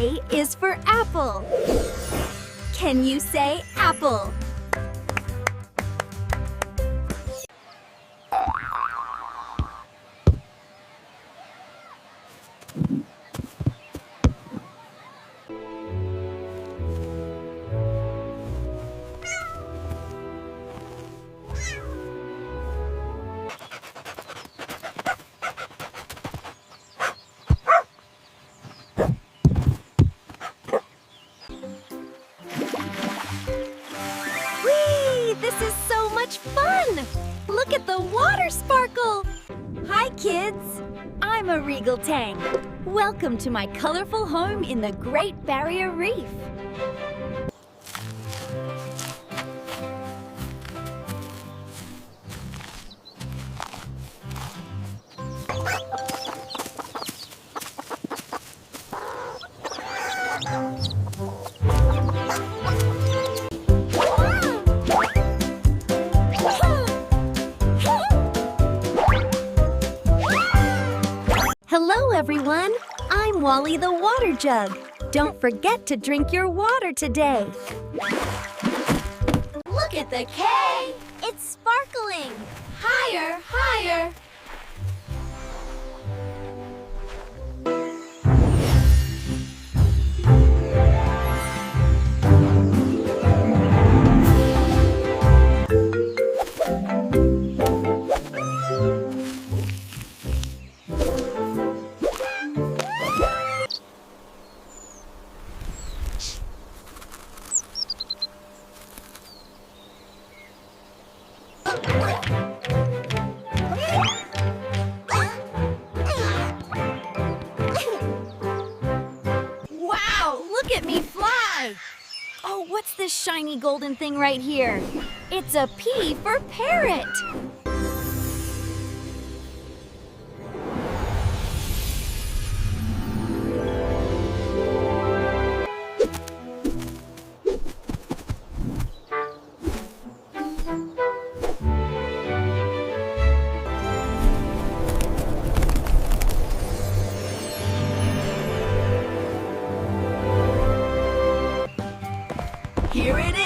A is for apple. Can you say apple? This is so much fun! Look at the water sparkle! Hi, kids! I'm a regal tang. Welcome to my colorful home in the Great Barrier Reef. Hello, everyone. I'm Wally the Water Jug. Don't forget to drink your water today. Look at the K. It's sparkling. Higher, higher. Wow, look at me fly! Oh, what's this shiny golden thing right here? It's a P for parrot! Here it